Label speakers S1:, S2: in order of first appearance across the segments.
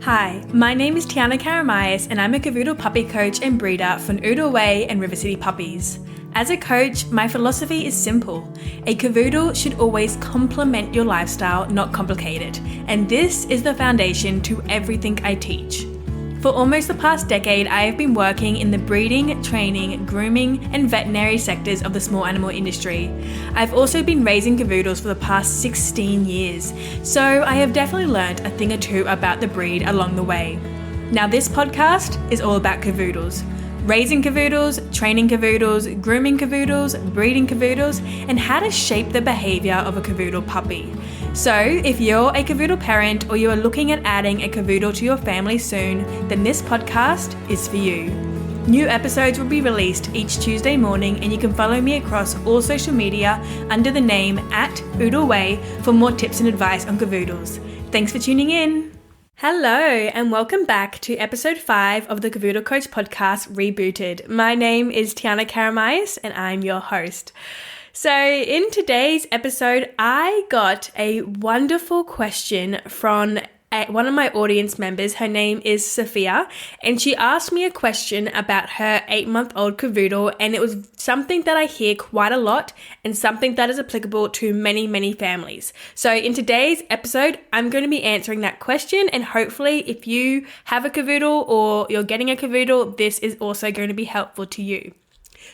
S1: Hi, my name is Tiana Karamayas and I'm a Cavoodle puppy coach and breeder for Noodle Way and River City Puppies. As a coach, my philosophy is simple. A Cavoodle should always complement your lifestyle, not complicate it. And this is the foundation to everything I teach. For almost the past decade, I have been working in the breeding, training, grooming, and veterinary sectors of the small animal industry. I've also been raising Cavoodles for the past 16 years, so I have definitely learned a thing or two about the breed along the way. Now this podcast is all about Cavoodles. Raising Cavoodles, training Cavoodles, grooming Cavoodles, breeding Cavoodles, and how to shape the behaviour of a Cavoodle puppy. So, if you're a Cavoodle parent or you are looking at adding a Cavoodle to your family soon, then this podcast is for you. New episodes will be released each Tuesday morning, and you can follow me across all social media under the name @OodleWay for more tips and advice on Cavoodles. Thanks for tuning in. Hello and welcome back to episode 5 of the Cavoodle Coach podcast Rebooted. My name is Tiana Karamayas and I'm your host. So in today's episode, I got a wonderful question from one of my audience members. Her name is Sophia, and she asked me a question about her 8-month-old Cavoodle, and it was something that I hear quite a lot and something that is applicable to many, many families. So in today's episode, I'm going to be answering that question, and hopefully if you have a Cavoodle or you're getting a Cavoodle, this is also going to be helpful to you.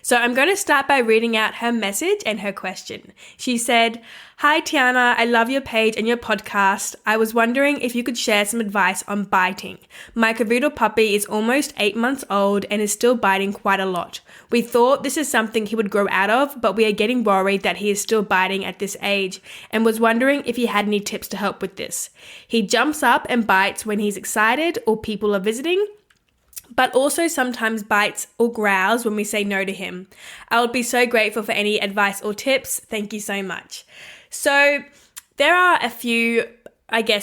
S1: So I'm going to start by reading out her message and her question. She said, "Hi Tiana, I love your page and your podcast. I was wondering if you could share some advice on biting. My Cavoodle puppy is almost 8 months old and is still biting quite a lot. We thought this is something he would grow out of, but we are getting worried that he is still biting at this age and was wondering if you had any tips to help with this. He jumps up and bites when he's excited or people are visiting, but also sometimes bites or growls when we say no to him. I would be so grateful for any advice or tips. Thank you so much." So there are a few,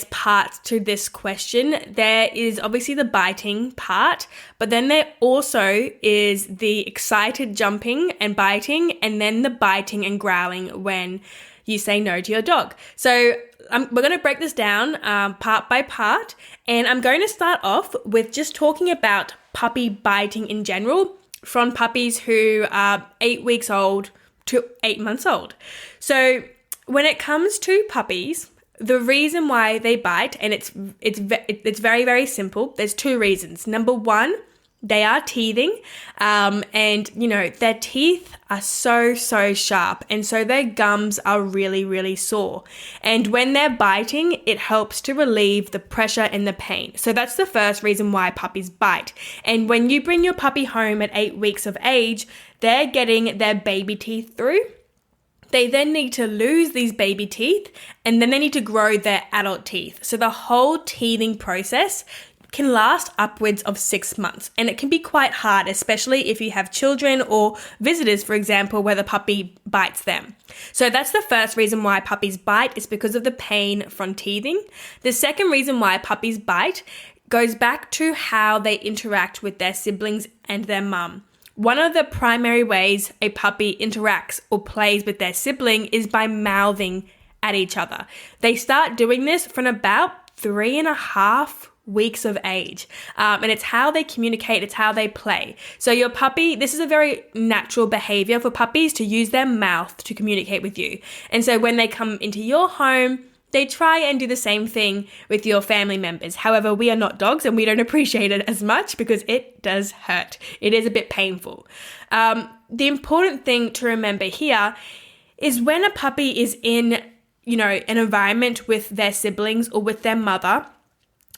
S1: parts to this question. There is obviously the biting part, but then there also is the excited jumping and biting, and then the biting and growling when you say no to your dog. So we're going to break this down part by part, and I'm going to start off with just talking about puppy biting in general from puppies who are 8 weeks old to 8 months old. So when it comes to puppies, the reason why they bite, and it's very, very simple. There's 2 reasons. Number 1, they are teething, and their teeth are so sharp, and so their gums are really, really sore. And when they're biting, it helps to relieve the pressure and the pain. So that's the first reason why puppies bite. And when you bring your puppy home at 8 weeks of age, they're getting their baby teeth through. They then need to lose these baby teeth, and then they need to grow their adult teeth. So the whole teething process can last upwards of 6 months, and it can be quite hard, especially if you have children or visitors, for example, where the puppy bites them. So that's the first reason why puppies bite, is because of the pain from teething. The second reason why puppies bite goes back to how they interact with their siblings and their mum. One of the primary ways a puppy interacts or plays with their sibling is by mouthing at each other. They start doing this from about 3.5 weeks of age. And it's how they communicate, it's how they play. So your puppy, this is a very natural behavior for puppies to use their mouth to communicate with you. And so when they come into your home, they try and do the same thing with your family members. However, we are not dogs and we don't appreciate it as much because it does hurt. It is a bit painful. The important thing to remember here is when a puppy is in, an environment with their siblings or with their mother,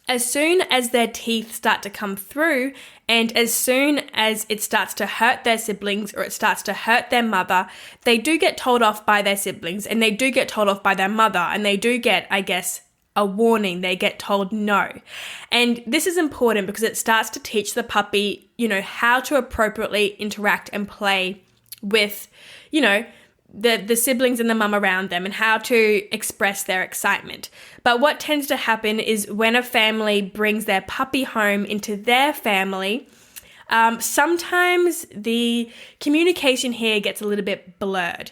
S1: as soon as their teeth start to come through and as soon as it starts to hurt their siblings or it starts to hurt their mother, they do get told off by their siblings and they do get told off by their mother, and they do get, a warning. They get told no. And this is important because it starts to teach the puppy, how to appropriately interact and play with, the siblings and the mum around them and how to express their excitement. But what tends to happen is when a family brings their puppy home into their family, sometimes the communication here gets a little bit blurred.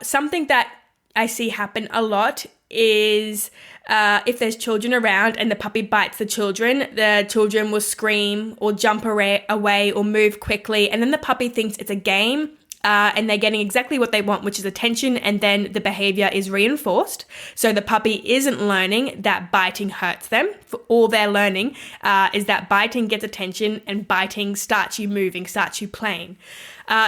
S1: Something that I see happen a lot is if there's children around and the puppy bites the children will scream or jump away or move quickly. And then the puppy thinks it's a game. And they're getting exactly what they want, which is attention, and then the behavior is reinforced. So the puppy isn't learning that biting hurts them. All they're learning is that biting gets attention, and biting starts you moving, starts you playing.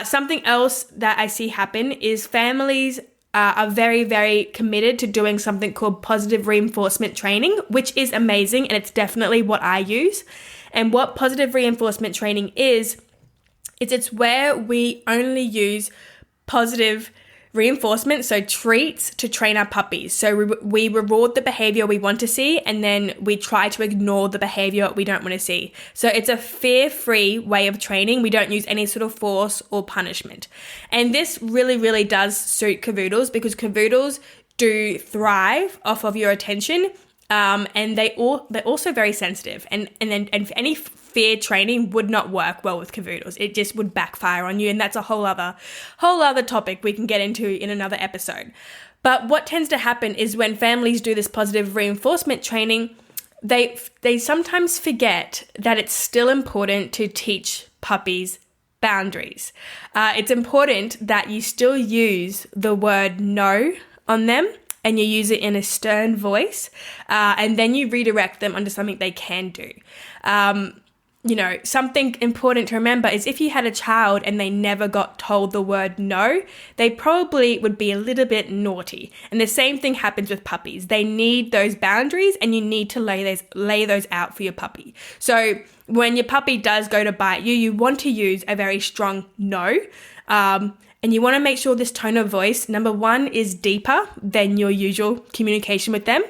S1: Something else that I see happen is families are very, very committed to doing something called positive reinforcement training, which is amazing, and it's definitely what I use. And what positive reinforcement training is it's where we only use positive reinforcement, so treats, to train our puppies. So we reward the behavior we want to see, and then we try to ignore the behavior we don't want to see. So it's a fear-free way of training. We don't use any sort of force or punishment. And this really, really does suit cavoodles, because cavoodles do thrive off of your attention. And they're also very sensitive, and any fear training would not work well with cavoodles. It just would backfire on you, and that's a whole other topic we can get into in another episode. But what tends to happen is when families do this positive reinforcement training, they sometimes forget that it's still important to teach puppies boundaries. It's important that you still use the word no on them, and you use it in a stern voice, and then you redirect them onto something they can do. Something important to remember is if you had a child and they never got told the word no, they probably would be a little bit naughty. And the same thing happens with puppies. They need those boundaries, and you need to lay those out for your puppy. So when your puppy does go to bite you, you want to use a very strong no. And you want to make sure this tone of voice, number one, is deeper than your usual communication with them.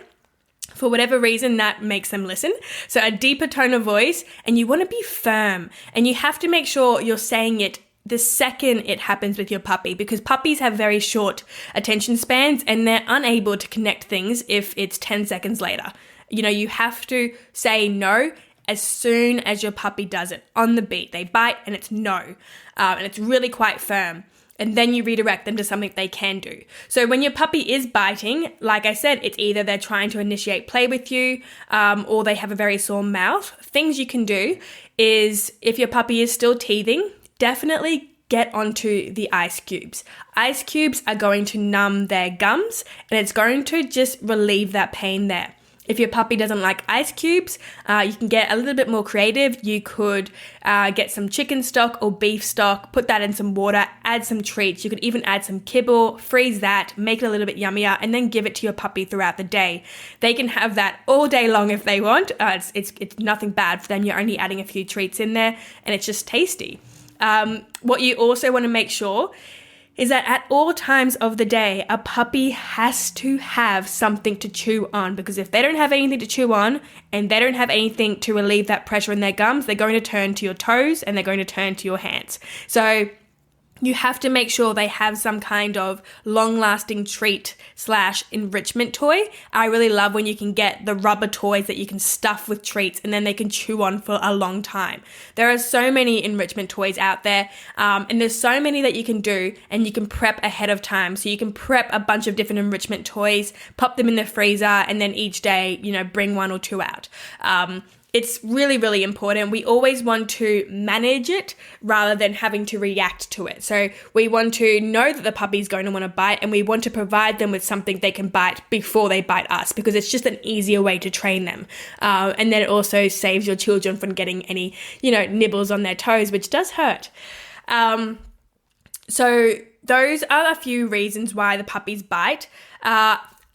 S1: For whatever reason, that makes them listen. So a deeper tone of voice, and you want to be firm. And you have to make sure you're saying it the second it happens with your puppy, because puppies have very short attention spans and they're unable to connect things if it's 10 seconds later. You have to say no as soon as your puppy does it, on the beat. They bite and it's no. And it's really quite firm. And then you redirect them to something they can do. So when your puppy is biting, like I said, it's either they're trying to initiate play with you, or they have a very sore mouth. Things you can do is, if your puppy is still teething, definitely get onto the ice cubes. Ice cubes are going to numb their gums, and it's going to just relieve that pain there. If your puppy doesn't like ice cubes, you can get a little bit more creative. You could get some chicken stock or beef stock, put that in some water, add some treats. You could even add some kibble, freeze that, make it a little bit yummier, and then give it to your puppy throughout the day. They can have that all day long if they want. It's nothing bad for them. You're only adding a few treats in there, and it's just tasty. What you also want to make sure is that at all times of the day, a puppy has to have something to chew on, because if they don't have anything to chew on and they don't have anything to relieve that pressure in their gums, they're going to turn to your toes and they're going to turn to your hands. So you have to make sure they have some kind of long-lasting treat/enrichment toy. I really love when you can get the rubber toys that you can stuff with treats and then they can chew on for a long time. There are so many enrichment toys out there, and there's so many that you can do, and you can prep ahead of time. So you can prep a bunch of different enrichment toys, pop them in the freezer, and then each day, bring one or two out. It's really, really important. We always want to manage it rather than having to react to it. So we want to know that the puppy's going to want to bite, and we want to provide them with something they can bite before they bite us, because it's just an easier way to train them. And then it also saves your children from getting any, nibbles on their toes, which does hurt. So those are a few reasons why the puppies bite.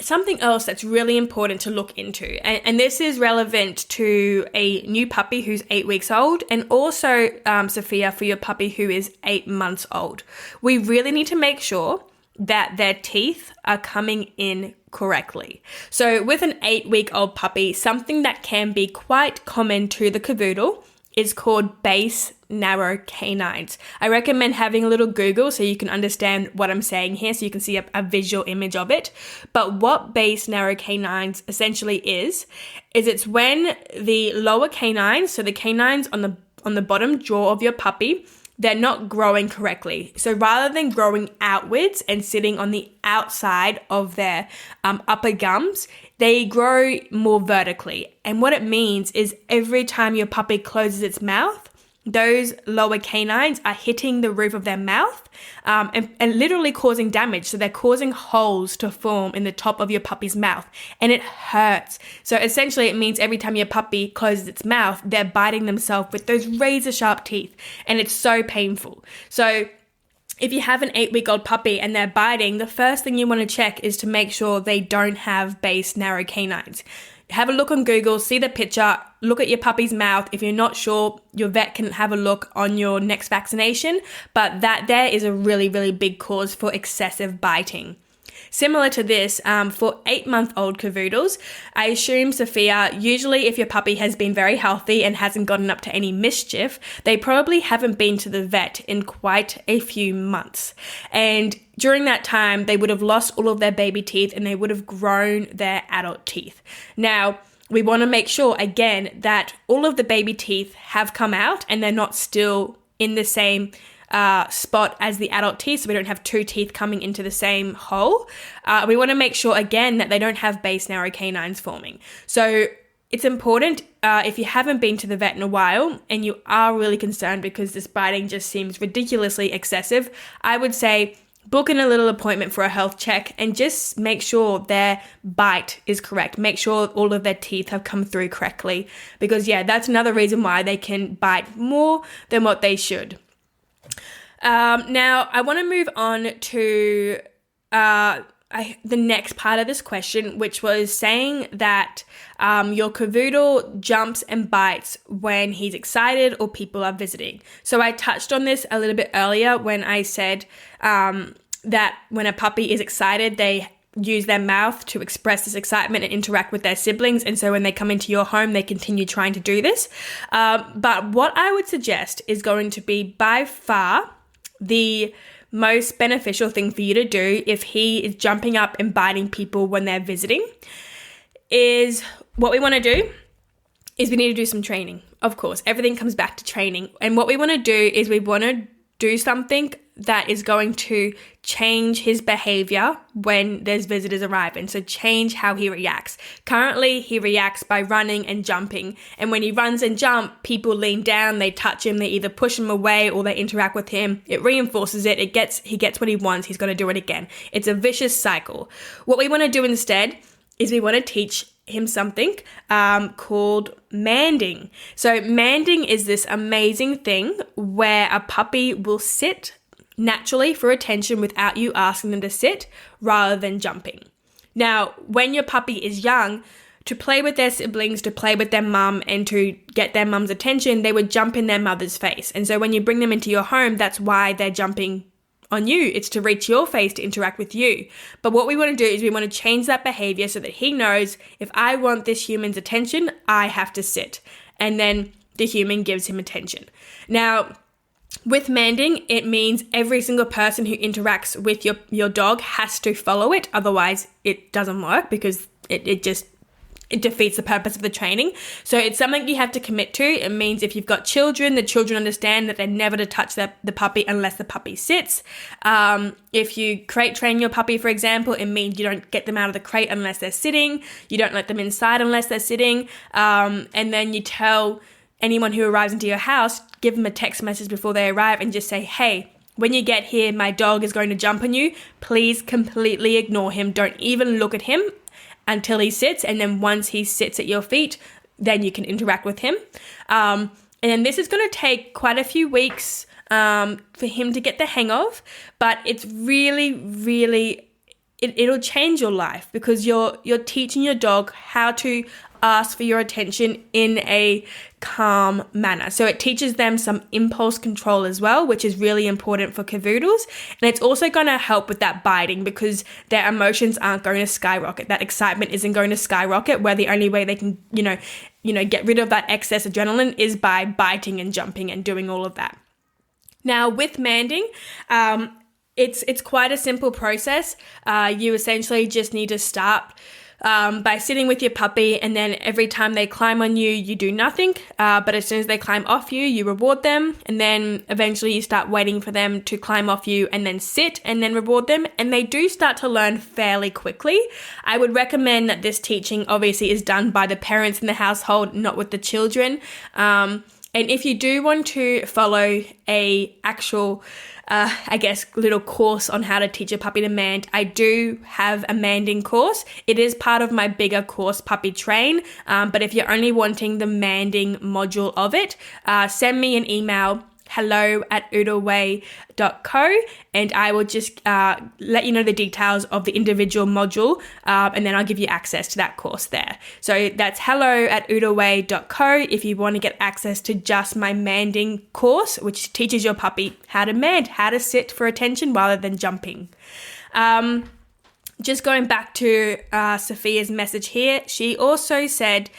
S1: Something else that's really important to look into, and this is relevant to a new puppy who's 8 weeks old, and also, Sophia, for your puppy who is 8 months old. We really need to make sure that their teeth are coming in correctly. So with an 8-week-old puppy, something that can be quite common to the cavoodle is called base narrow canines. I recommend having a little Google so you can understand what I'm saying here, so you can see a visual image of it. But what base narrow canines essentially is it's when the lower canines, so the canines on the bottom jaw of your puppy, they're not growing correctly. So rather than growing outwards and sitting on the outside of their upper gums, they grow more vertically. And what it means is every time your puppy closes its mouth, those lower canines are hitting the roof of their mouth and literally causing damage. So they're causing holes to form in the top of your puppy's mouth, and it hurts. So essentially it means every time your puppy closes its mouth, they're biting themselves with those razor sharp teeth, and it's so painful. So if you have an 8-week-old puppy and they're biting, the first thing you want to check is to make sure they don't have base narrow canines. Have a look on Google, see the picture, look at your puppy's mouth. If you're not sure, your vet can have a look on your next vaccination, but that there is a really, really big cause for excessive biting. Similar to this, for 8-month-old cavoodles, I assume, Sophia, usually if your puppy has been very healthy and hasn't gotten up to any mischief, they probably haven't been to the vet in quite a few months. And during that time, they would have lost all of their baby teeth and they would have grown their adult teeth. Now, we want to make sure, again, that all of the baby teeth have come out and they're not still in the same spot as the adult teeth, so we don't have 2 teeth coming into the same hole. We want to make sure, again, that they don't have base narrow canines forming. So it's important, if you haven't been to the vet in a while and you are really concerned because this biting just seems ridiculously excessive, I would say book in a little appointment for a health check and just make sure their bite is correct. Make sure all of their teeth have come through correctly, because that's another reason why they can bite more than what they should. Now, I want to move on to the next part of this question, which was saying that your cavoodle jumps and bites when he's excited or people are visiting. So I touched on this a little bit earlier when I said that when a puppy is excited, they use their mouth to express this excitement and interact with their siblings. And so when they come into your home, they continue trying to do this. But what I would suggest is going to be by far the most beneficial thing for you to do if he is jumping up and biting people when they're visiting is what we want to do is we need to do some training. Of course, everything comes back to training. And what we want to do is we want to do something that is going to change his behavior when there's visitors arriving. So change how he reacts. Currently, he reacts by running and jumping. And when he runs and jumps, people lean down, they touch him, they either push him away or they interact with him. It reinforces it. He gets what he wants. He's going to do it again. It's a vicious cycle. What we want to do instead is we want to teach him something called manding. So manding is this amazing thing where a puppy will sit naturally for attention without you asking them to sit rather than jumping. Now, when your puppy is young, to play with their siblings, to play with their mum, and to get their mum's attention, they would jump in their mother's face. And so when you bring them into your home, that's why they're jumping on you. It's to reach your face, to interact with you. But what we want to do is we want to change that behavior so that he knows, if I want this human's attention, I have to sit. And then the human gives him attention. Now, with manding, it means every single person who interacts with your dog has to follow it. Otherwise, it doesn't work because it defeats the purpose of the training. So it's something you have to commit to. It means if you've got children, the children understand that they're never to touch the puppy unless the puppy sits. If you crate train your puppy, for example, it means you don't get them out of the crate unless they're sitting. You don't let them inside unless they're sitting. And then you tell anyone who arrives into your house, give them a text message before they arrive and just say, hey, when you get here, my dog is going to jump on you. Please completely ignore him. Don't even look at him until he sits. And then once he sits at your feet, then you can interact with him. And then this is going to take quite a few weeks for him to get the hang of, but it's really, really, it'll change your life because you're teaching your dog how to ask for your attention in a calm manner. So it teaches them some impulse control as well, which is really important for cavoodles. And it's also going to help with that biting because their emotions aren't going to skyrocket. That excitement isn't going to skyrocket, where the only way they can, get rid of that excess adrenaline is by biting and jumping and doing all of that. Now with manding, it's quite a simple process. You essentially just need to start by sitting with your puppy, and then every time they climb on you, you do nothing. But as soon as they climb off you, you reward them. And then eventually you start waiting for them to climb off you and then sit and then reward them. And they do start to learn fairly quickly. I would recommend that this teaching obviously is done by the parents in the household, not with the children. And if you do want to follow a actual little course on how to teach a puppy to mand, I do have a manding course. It is part of my bigger course, Puppy Train. But if you're only wanting the manding module of it, send me an email, hello@oodleway.co, and I will just let you know the details of the individual module, and then I'll give you access to that course there. So that's hello@oodleway.co if you want to get access to just my manding course, which teaches your puppy how to mand, how to sit for attention rather than jumping. Just going back to Sophia's message here, she also said,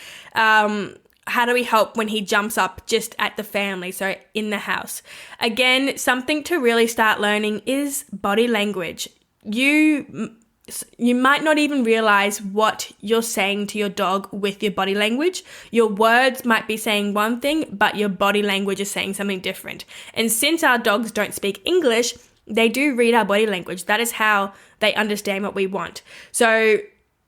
S1: how do we help when he jumps up just at the family, so in the house? Again, something to really start learning is body language. You might not even realize what you're saying to your dog with your body language. Your words might be saying one thing, but your body language is saying something different. And since our dogs don't speak English, they do read our body language. That is how they understand what we want. So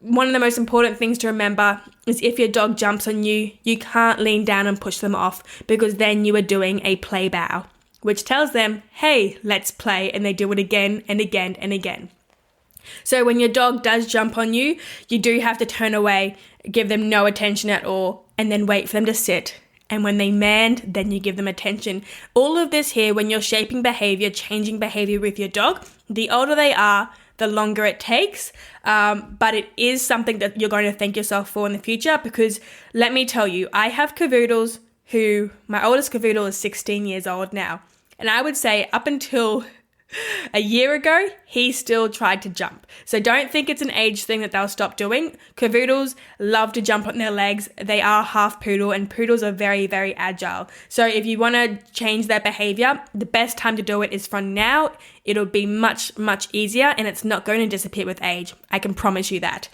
S1: one of the most important things to remember is if your dog jumps on you, you can't lean down and push them off, because then you are doing a play bow, which tells them, hey, let's play, and they do it again and again and again. So when your dog does jump on you, you do have to turn away, give them no attention at all, and then wait for them to sit. And when they mand, then you give them attention. All of this here, when you're shaping behavior, changing behavior with your dog, the older they are, the longer it takes, but it is something that you're going to thank yourself for in the future, because let me tell you, I have cavoodles who, my oldest cavoodle is 16 years old now, and I would say up until a year ago, he still tried to jump. So don't think it's an age thing that they'll stop doing. Cavoodles love to jump on their legs. They are half poodle, and poodles are very, very agile. So if you want to change their behavior, the best time to do it is from now. It'll be much, much easier, and it's not going to disappear with age. I can promise you that.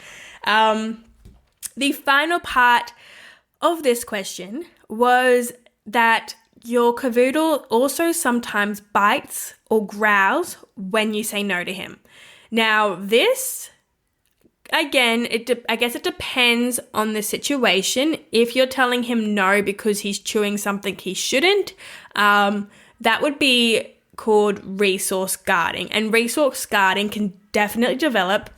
S1: The final part of this question was that your cavoodle also sometimes bites or growls when you say no to him. Now, this, again, I guess it depends on the situation. If you're telling him no because he's chewing something he shouldn't, that would be called resource guarding. And resource guarding can definitely develop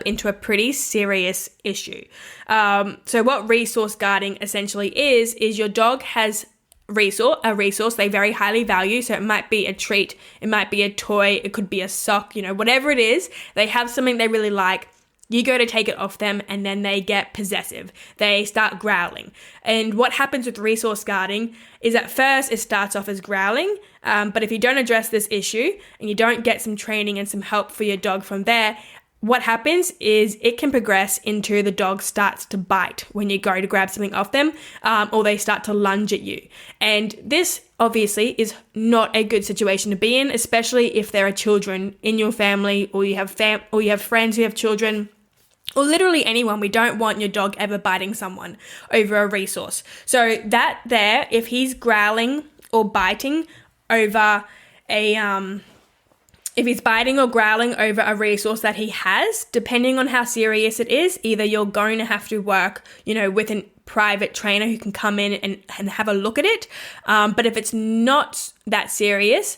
S1: into a pretty serious issue. So what resource guarding essentially is your dog has a resource they very highly value. So it might be a treat, it might be a toy, it could be a sock, whatever it is. They have something they really like. You go to take it off them, and then they get possessive. They start growling. And what happens with resource guarding is at first it starts off as growling, but if you don't address this issue and you don't get some training and some help for your dog from there, what happens is it can progress into the dog starts to bite when you go to grab something off them, or they start to lunge at you. And this obviously is not a good situation to be in, especially if there are children in your family, or you have friends who have children, or literally anyone. We don't want your dog ever biting someone over a resource. So that there, if he's growling or biting over if he's biting or growling over a resource that he has, depending on how serious it is, either you're going to have to work, with a private trainer who can come in and have a look at it. But if it's not that serious,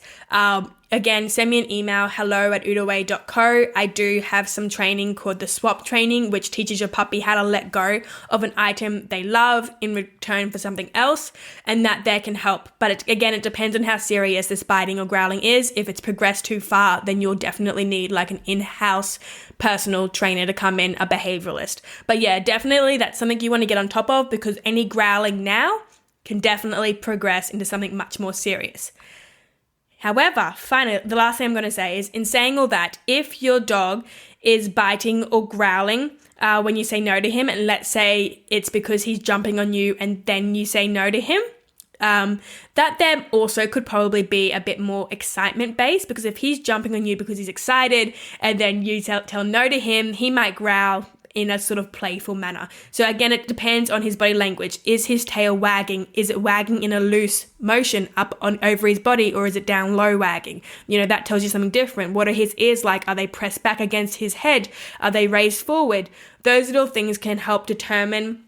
S1: again, send me an email, hello@oodleway.co. I do have some training called the swap training, which teaches your puppy how to let go of an item they love in return for something else, and that there can help. But it depends on how serious this biting or growling is. If it's progressed too far, then you'll definitely need like an in-house personal trainer to come in, a behavioralist. But yeah, definitely that's something you want to get on top of, because any growling now can definitely progress into something much more serious. However, finally, the last thing I'm going to say is, in saying all that, if your dog is biting or growling when you say no to him, and let's say it's because he's jumping on you and then you say no to him, that there also could probably be a bit more excitement based, because if he's jumping on you because he's excited and then you tell no to him, he might growl in a sort of playful manner. So again, it depends on his body language. Is his tail wagging? Is it wagging in a loose motion up on over his body, or is it down low wagging? That tells you something different. What are his ears like? Are they pressed back against his head? Are they raised forward? Those little things can help determine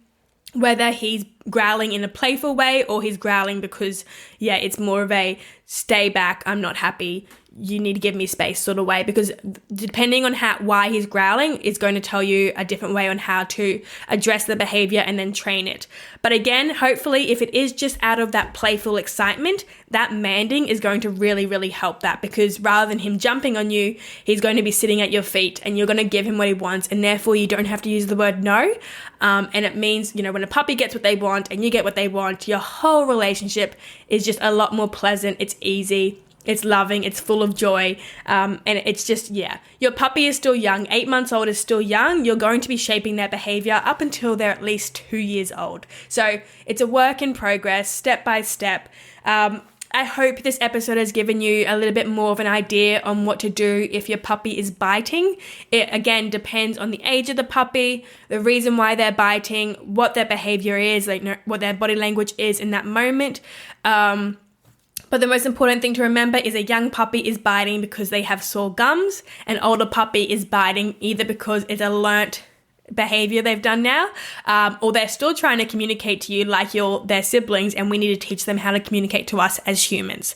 S1: whether he's growling in a playful way or he's growling because, it's more of a stay back, I'm not happy, you need to give me space sort of way, because depending on why he's growling is going to tell you a different way on how to address the behavior and then train it. But again, hopefully if it is just out of that playful excitement, that manding is going to really, really help that, because rather than him jumping on you, he's going to be sitting at your feet and you're going to give him what he wants, and therefore you don't have to use the word no. And it means, when a puppy gets what they want and you get what they want, your whole relationship is just a lot more pleasant. It's easy. It's loving, it's full of joy, and it's just, your puppy is still young, 8 months old is still young. You're going to be shaping their behavior up until they're at least 2 years old. So it's a work in progress, step by step. I hope this episode has given you a little bit more of an idea on what to do if your puppy is biting. It, again, depends on the age of the puppy, the reason why they're biting, what their behavior is, what their body language is in that moment. But the most important thing to remember is a young puppy is biting because they have sore gums. An older puppy is biting either because it's a learnt behavior they've done now, or they're still trying to communicate to you like you're their siblings, and we need to teach them how to communicate to us as humans.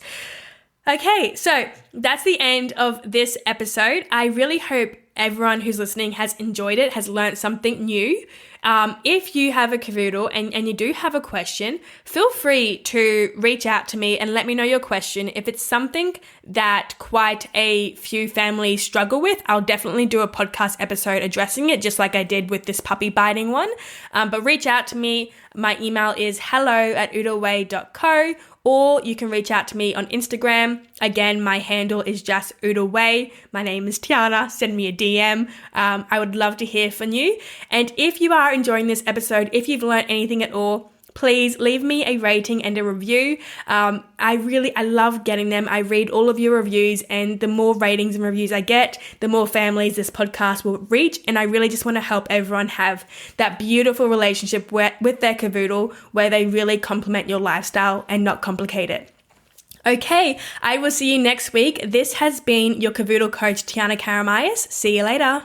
S1: Okay, so that's the end of this episode. I really hope everyone who's listening has enjoyed it, has learned something new. If you have a cavoodle and you do have a question, feel free to reach out to me and let me know your question. If it's something that quite a few families struggle with, I'll definitely do a podcast episode addressing it, just like I did with this puppy biting one. But reach out to me. My email is hello@oodleway.co, or you can reach out to me on Instagram. Again, my handle is just oodleway. My name is Tiana. Send me a DM. I would love to hear from you. And if you are enjoying this episode, if you've learned anything at all, please leave me a rating and a review. I love getting them. I read all of your reviews, and the more ratings and reviews I get, the more families this podcast will reach. And I really just want to help everyone have that beautiful relationship with their cavoodle, where they really complement your lifestyle and not complicate it. Okay, I will see you next week. This has been your cavoodle coach, Tiana Karamayas. See you later.